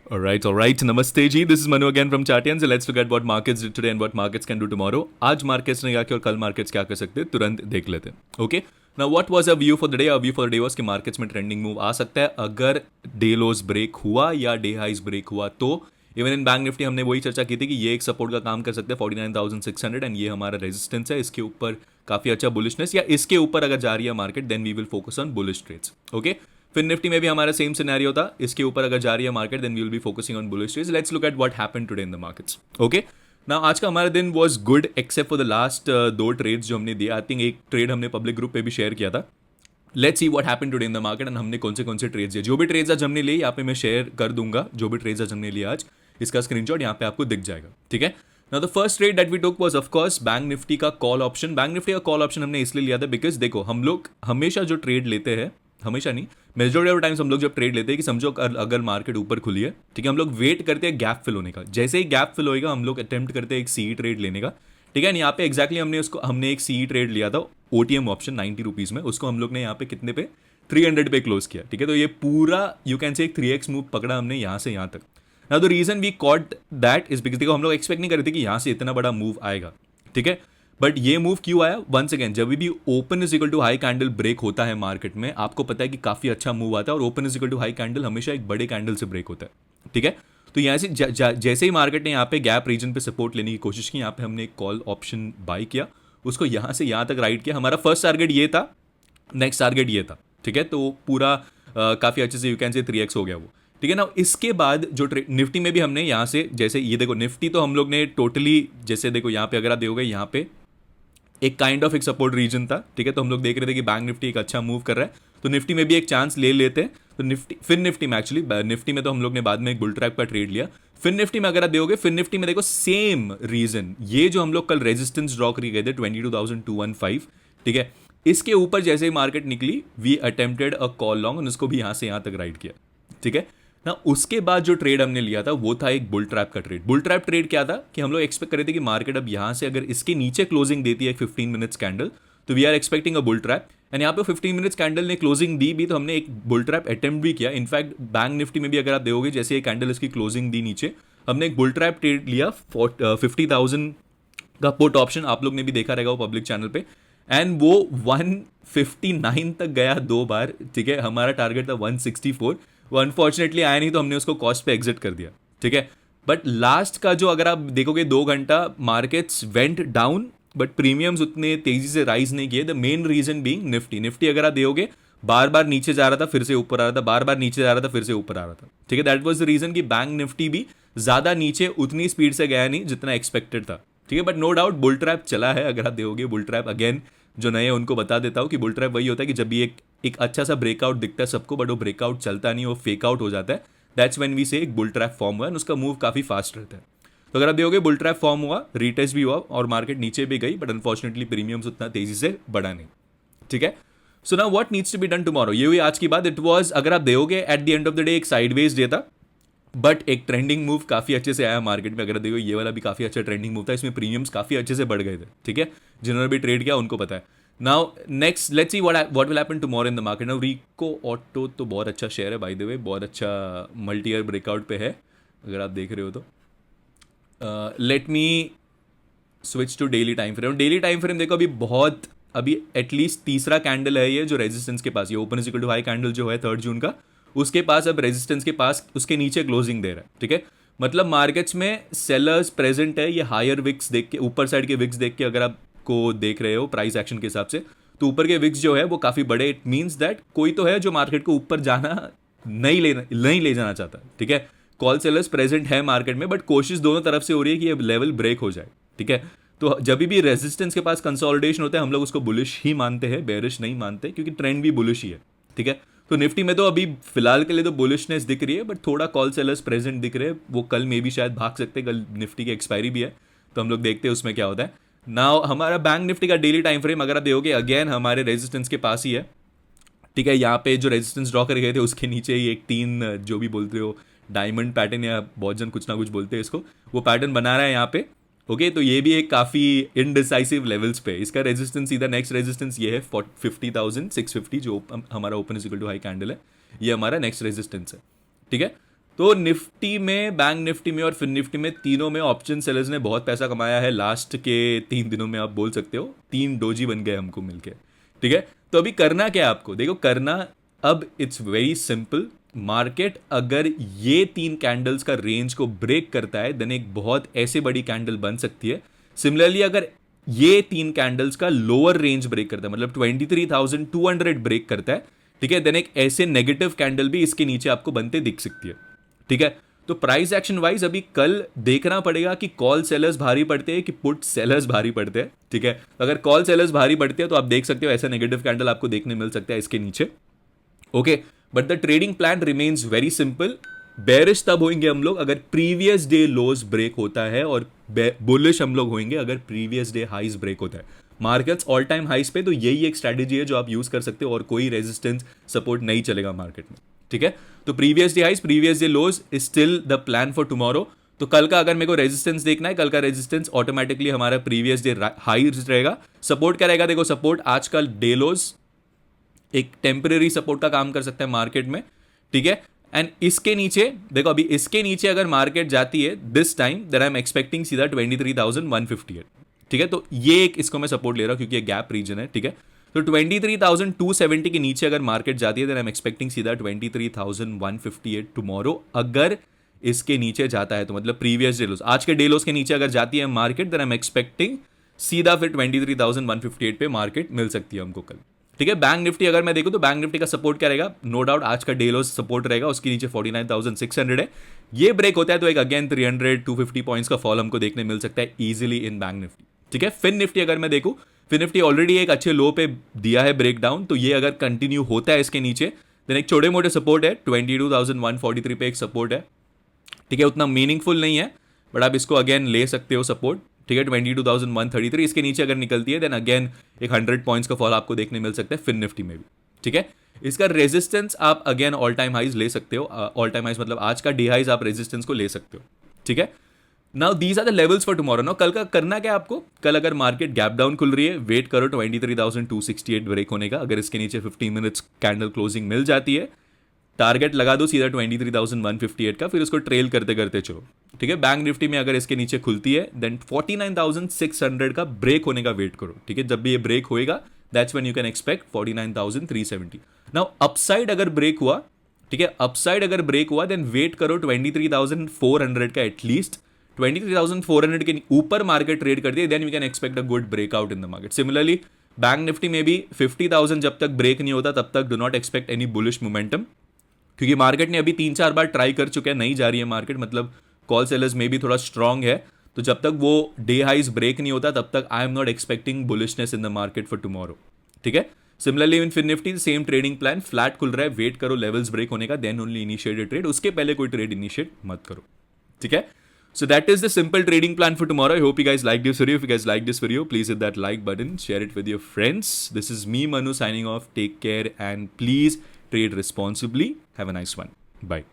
All right. Namaste ji. This is Manu again from Chartian. So let's look at what markets did today and what markets can do tomorrow. आज markets ने क्या किया और कल markets क्या कर सकते हैं तुरंत देख लेते हैं. Okay. Now what was our view for the day? Our view for the day was कि markets में trending move आ सकता है अगर day lows break हुआ या day highs break हुआ तो इवन इन बैंक निफ्टी हमने वही चर्चा की थी कि ये एक सपोर्ट का काम कर सकते हैं 49,600 एंड ये हमारा रेजिस्टेंस है. इसके ऊपर काफ़ी अच्छा बुलिशनेस या इसके ऊपर अगर जा रही है market then we will focus on bullish trades. Okay. फिर निफ्टी में भी हमारा सेम सिनेरियो था. इसके ऊपर अगर जा रही है market then we will be focusing on bullish trades. Let's look at what happened today in the markets. Okay. ना आज का हमारा दिन was good except for the last दो ट्रेड्स जो हमने दिए. आई थिंक एक ट्रेड हमने पब्लिक ग्रुप पे भी शेयर किया था. Let's see what happened today in the market and हमने कौन से ट्रेड्स दिए. जो भी ट्रेड्स आज हमने लिए यहाँ पे मैं शेयर कर दूंगा. जो भी ट्रेड्स आज हमने लिए आज इसका स्क्रीनशॉट यहाँ पे आपको दिख जाएगा. ठीक है. Now the first trade that we took was of course Bank Nifty का कॉल ऑप्शन. बैंक निफ्टी का कॉल ऑप्शन हमने इसलिए लिया था बिकॉज देखो हम लोग हमेशा जो ट्रेड लेते हैं, हमेशा नहीं मेजॉरिटी ऑफ टाइम्स हम लोग जब ट्रेड लेते हैं कि समझो अगर मार्केट ऊपर खुली है, ठीक है, हम लोग वेट करते हैं गैप फिल होने का. जैसे ही गैप फिल होएगा हम लोग अटेम्प्ट करते हैं एक सी ट्रेड लेने का. ठीक है. यहाँ पे एक्जैक्टली हमने एक सी ट्रेड लिया था ओटीएम ऑप्शन 90 रुपीज़ में. उसको हम लोग ने यहाँ पे कितने पे 300 पे क्लोज किया. ठीक है. तो ये पूरा यू कैन से एक 3x मूव पकड़ा हमने यहाँ से यहाँ तक. Now the reason we caught that is because देखो हम लोग एक्सपेक्ट नहीं कर रहे थे कि यहाँ से इतना बड़ा मूव आएगा. ठीक है. बट ये मूव क्यों आया? वंस अगेन जब भी open is equal to high candle break होता है मार्केट में, आपको पता है कि काफी अच्छा मूव आता है और open is equal to high candle हमेशा एक बड़े कैंडल से ब्रेक होता है. ठीक है. तो यहाँ से जैसे ही मार्केट ने यहाँ पे गैप रीजन पे सपोर्ट लेने की कोशिश की, यहाँ पे हमने एक कॉल ऑप्शन बाय किया, उसको यहाँ से यहाँ तक राइट किया. हमारा फर्स्ट टारगेट ये था, नेक्स्ट टारगेट ये था. ठीक है. तो पूरा काफी अच्छे से यू कैन से 3x हो गया वो. ठीक है ना. इसके बाद जो निफ्टी में भी हमने यहाँ से जैसे ये देखो निफ्टी तो हम लोग ने टोटली जैसे देखो यहाँ पे अगर आप देखोगे यहाँ पे एक काइंड ऑफ एक सपोर्ट रीजन था. ठीक है. तो हम लोग देख रहे थे कि बैंक निफ्टी एक अच्छा मूव कर रहा है तो निफ्टी में भी एक चांस ले लेते हैं. तो निफ्टी में एक्चुअली निफ्टी में तो हम लोग ने बाद में एक बुल ट्रैप का ट्रेड लिया. फिर निफ्टी में अगर आप देखोगे फिर निफ्टी में देखो सेम रीजन, ये जो हम लोग कल रेजिस्टेंस ड्रॉ करके गए थे 22,215. ठीक है. इसके ऊपर जैसे ही मार्केट निकली we attempted a call long और उसको भी यहाँ से यहाँ तक राइट किया. ठीक है ना. उसके बाद जो ट्रेड हमने लिया था वो था एक बुल ट्रैप का ट्रेड. बुल ट्रैप ट्रेड क्या था कि हम लोग एक्सपेक्ट कर रहे थे कि मार्केट अब यहाँ से अगर इसके नीचे क्लोजिंग देती है 15 मिनट्स कैंडल तो we are expecting a bull trap. And यहाँ पे 15 मिनट्स कैंडल ने क्लोजिंग दी भी तो हमने एक बुल ट्रैप अटेम्प्ट भी किया. इनफैक्ट बैंक निफ्टी में भी अगर आप देखोगे जैसे ये कैंडल इसकी क्लोजिंग दी नीचे, हमने एक बुल ट्रैप ट्रेड लिया 50,000 का पुट ऑप्शन. आप लोग ने भी देखा रहेगा वो पब्लिक चैनल पे. एंड वो 159 तक गया दो बार. ठीक है. हमारा टारगेट था 164. वो अनफॉर्चुनेटली आया नहीं तो हमने उसको कॉस्ट पे एग्जिट कर दिया. ठीक है. बट लास्ट का जो अगर आप देखोगे 2 घंटा markets went down but premiums उतने तेजी से राइज नहीं किए. The main reason being Nifty अगर आप देखोगे बार बार नीचे जा रहा था फिर से ऊपर आ रहा था, बार बार नीचे जा रहा था फिर से ऊपर आ रहा था. ठीक है. दैट वाज द रीजन कि बैंक निफ्टी भी ज्यादा नीचे उतनी स्पीड से गया नहीं जितना एक्सपेक्टेड था. ठीक है. But no doubt bull trap चला है. अगर आप देखोगे बुल ट्रैप अगेन जो नए हैं उनको बता देता हूँ कि बुल ट्रैप वही होता है कि जब भी एक अच्छा सा ब्रेकआउट दिखता है सबको बट वो ब्रेकआउट चलता नहीं, वो फेक आउट हो जाता है. दैट्स व्हेन वी से एक बुल ट्रैप फॉर्म हुआ है. उसका मूव काफी फास्ट रहता है. तो अगर आप देखोगे बुल ट्रैप फॉर्म हुआ, रीटेस्ट भी हुआ और मार्केट नीचे भी गई बट अनफॉर्चुनेटली प्रीमियम्स उतना तेजी से बढ़ा नहीं. ठीक है. So now what needs to be done tomorrow, ये हुई आज की बात. इट वाज अगर आप देखोगे at the end of the day एक साइडवेज डे था बट एक ट्रेंडिंग मूव काफी अच्छे से आया मार्केट में. अगर देखो ये वाला भी काफी अच्छा ट्रेंडिंग मूव था. इसमें प्रीमियम्स काफी अच्छे से बढ़ गए थे. ठीक है. जिन्होंने भी ट्रेड किया उनको पता है. Now next let's see what will happen tomorrow in the market. Now Rico Auto तो बहुत अच्छा शेयर है बाय द वे, बहुत अच्छा मल्टी ईयर ब्रेकआउट पे है अगर आप देख रहे हो तो. Let me switch to daily time frame. Daily time frame देखो अभी एटलीस्ट तीसरा कैंडल है ये जो रेजिस्टेंस के पास, ये open is equal to high candle जो है 3 जून का, उसके पास अब रेजिस्टेंस के पास उसके नीचे क्लोजिंग दे रहा है. ठीक है. मतलब मार्केट्स में सेलर्स प्रेजेंट है. ये हायर विक्स देख के, ऊपर साइड के विक्स देख के अगर आपको देख रहे हो प्राइस एक्शन के हिसाब से, तो ऊपर के विक्स जो है वो काफी बड़े. इट मीन्स दैट कोई तो है जो मार्केट को ऊपर जाना नहीं ले जाना चाहता. ठीक है. कॉल सेलर्स प्रेजेंट है मार्केट में बट कोशिश दोनों तरफ से हो रही है कि ये लेवल ब्रेक हो जाए. ठीक है. तो जब भी रेजिस्टेंस के पास कंसोलिडेशन होता है हम लोग उसको बुलिश ही मानते हैं, बेरिश नहीं मानते, क्योंकि ट्रेंड भी बुलिश ही है. ठीक है. तो निफ्टी में तो अभी फिलहाल के लिए तो बुलिशनेस दिख रही है बट थोड़ा कॉल सेलर्स प्रेजेंट दिख रहे हैं. वो कल में भी शायद भाग सकते हैं. कल निफ्टी की एक्सपायरी भी है तो हम लोग देखते हैं उसमें क्या होता है. नाउ हमारा बैंक निफ्टी का डेली टाइम फ्रेम अगर आप देखोगे अगेन हमारे रेजिस्टेंस के पास ही है. ठीक है. यहाँ पे जो रेजिस्टेंस ड्रॉ कर गए थे उसके नीचे ही एक 3 जो भी बोलते हो डायमंड पैटर्न या बहुत जन कुछ ना कुछ बोलते हैं इसको, वो पैटर्न बना रहा है यहाँ पे. ओके. तो ये भी एक काफी इनडिसाइसिव लेवल्स पे. इसका रेजिस्टेंस सीधा नेक्स्ट रेजिस्टेंस ये है 50,650 जो हमारा open is equal to high candle है. ये हमारा नेक्स्ट रेजिस्टेंस है. ठीक है. तो निफ्टी में, बैंक निफ्टी में और फिन निफ्टी में, तीनों में ऑप्शन सेलर्स ने बहुत पैसा कमाया है लास्ट के 3 दिनों में, आप बोल सकते हो 3 डोजी बन गए हमको मिलके, ठीक है। तो अभी करना क्या है आपको, देखो करना अब इट्स वेरी सिंपल। मार्केट अगर ये 3 कैंडल्स का रेंज को ब्रेक करता है देन एक बहुत ऐसे बड़ी कैंडल बन सकती है। सिमिलरली अगर ये 3 कैंडल्स का लोअर रेंज ब्रेक करता है, मतलब 23,200 ब्रेक करता है, ठीक है, देन एक ऐसे नेगेटिव कैंडल भी इसके नीचे आपको बनते दिख सकती है, ठीक है। तो प्राइस एक्शन वाइज अभी कल देखना पड़ेगा कि कॉल सेलर्स भारी पड़ते हैं कि पुट सेलर्स भारी पड़ते हैं, ठीक है। अगर कॉल सेलर्स भारी पड़ते हैं तो आप देख सकते हो ऐसा नेगेटिव कैंडल आपको देखने मिल सकता है इसके नीचे, okay. But the trading plan remains very simple. Bearish तब होंगे हम लोग अगर प्रीवियस डे लोज ब्रेक होता है, और बुलिश हम लोग होंगे अगर प्रीवियस डे हाइज ब्रेक होता है। मार्केट्स ऑल टाइम हाइज पे, तो यही एक स्ट्रैटेजी है जो आप यूज कर सकते हो, और कोई रेजिस्टेंस सपोर्ट नहीं चलेगा मार्केट में, ठीक है। तो previous day highs, previous day lows is still the plan for tomorrow. तो कल का अगर मेरे को रेजिस्टेंस देखना है, कल का रेजिस्टेंस ऑटोमेटिकली हमारा प्रीवियस डे हाई रहेगा। सपोर्ट क्या रहेगा, देखो सपोर्ट आजकल डे लोज एक टेम्परेरी सपोर्ट का काम कर सकता है मार्केट में, ठीक है। एंड इसके नीचे देखो, अभी इसके नीचे अगर मार्केट जाती है this time, then I am expecting सीधा 23,158, ठीक है। तो ये एक इसको मैं सपोर्ट ले रहा हूं क्योंकि ये गैप रीजन है, ठीक है। तो 23,270 के नीचे अगर मार्केट जाती है देन आई एम एक्सपेक्टिंग सीधा 23,158 टुमारो। अगर इसके नीचे जाता है तो मतलब प्रीवियस डेलोस, आज के डेलोस के नीचे अगर जाती है market, then I am expecting सीधा फिर 23,158 पे मार्केट मिल सकती है हमको कल, ठीक है। बैंक निफ्टी अगर मैं देखूं तो बैंक निफ्टी का सपोर्ट क्या रहेगा, नो डाउट आज का डे लोस सपोर्ट रहेगा, उसके नीचे 49,600 है। ये ब्रेक होता है तो एक अगेन 300-250 पॉइंट्स का फॉल हमको देखने मिल सकता है इजीली इन बैंक निफ्टी, ठीक है। फिन निफ्टी अगर मैं देखूं, फिन निफ्टी ऑलरेडी एक अच्छे लो पे दिया है ब्रेकडाउन, तो ये अगर कंटिन्यू होता है इसके नीचे, देन एक छोटे मोटे सपोर्ट है 22,143 पे एक सपोर्ट है, ठीक है। उतना मीनिंगफुल नहीं है बट आप इसको अगेन ले सकते हो सपोर्ट, ठीक है। 22,133 इसके नीचे अगर निकलती है देन अगेन एक 100 पॉइंट्स का फॉल आपको देखने मिल सकता है फिन निफ्टी में भी, ठीक है। इसका रेजिस्टेंस आप अगेन ऑल टाइम हाइज ले सकते हो, ऑल टाइम हाइज मतलब आज का डे हाइज आप रेजिस्टेंस को ले सकते हो, ठीक है। Now these are the levels for tomorrow. Now कल का करना क्या आपको, कल अगर मार्केट गैप डाउन खुल रही है, वेट करो 23,268 ब्रेक होने का। अगर इसके नीचे 15 मिनट्स कैंडल क्लोजिंग मिल जाती है, टारगेट लगा दो सीधा 23,158 का, फिर उसको ट्रेल करते करते चलो, ठीक है। बैंक निफ्टी में अगर इसके नीचे खुलती है देन 49,600 का ब्रेक होने का वेट करो, ठीक है। जब भी ये ब्रेक होएगा that's when you can expect 49,370। Now upside अगर ब्रेक हुआ, ठीक है, अपसाइड अगर ब्रेक हुआ देन वेट करो 23,400 का एटलीस्ट। 23,400 के ऊपर मार्केट ट्रेड करती है then you can expect a good breakout in the market. Similarly Bank Nifty में भी 50,000 जब तक ब्रेक नहीं होता तब तक do not expect any bullish momentum, क्योंकि मार्केट ने अभी 3-4 बार ट्राई कर चुके हैं, नहीं जा रही है मार्केट, मतलब कॉल सेलर्स में भी थोड़ा स्ट्रांग है। तो जब तक वो डे हाइज ब्रेक नहीं होता तब तक I am not expecting bullishness in the market for tomorrow, ठीक है। Similarly in Fin Nifty same trading plan, flat खुल रहा है, वेट करो लेवल्स ब्रेक होने का, देन ओनली इनिशिएट ट्रेड, उसके पहले कोई ट्रेड इनिशिएट मत करो, ठीक है। So that is the simple trading plan for tomorrow. I hope you guys like this video. If you guys like this video, please hit that like button, share it with your friends. This is me, Manu, signing off. Take care and please trade responsibly. Have a nice one. Bye.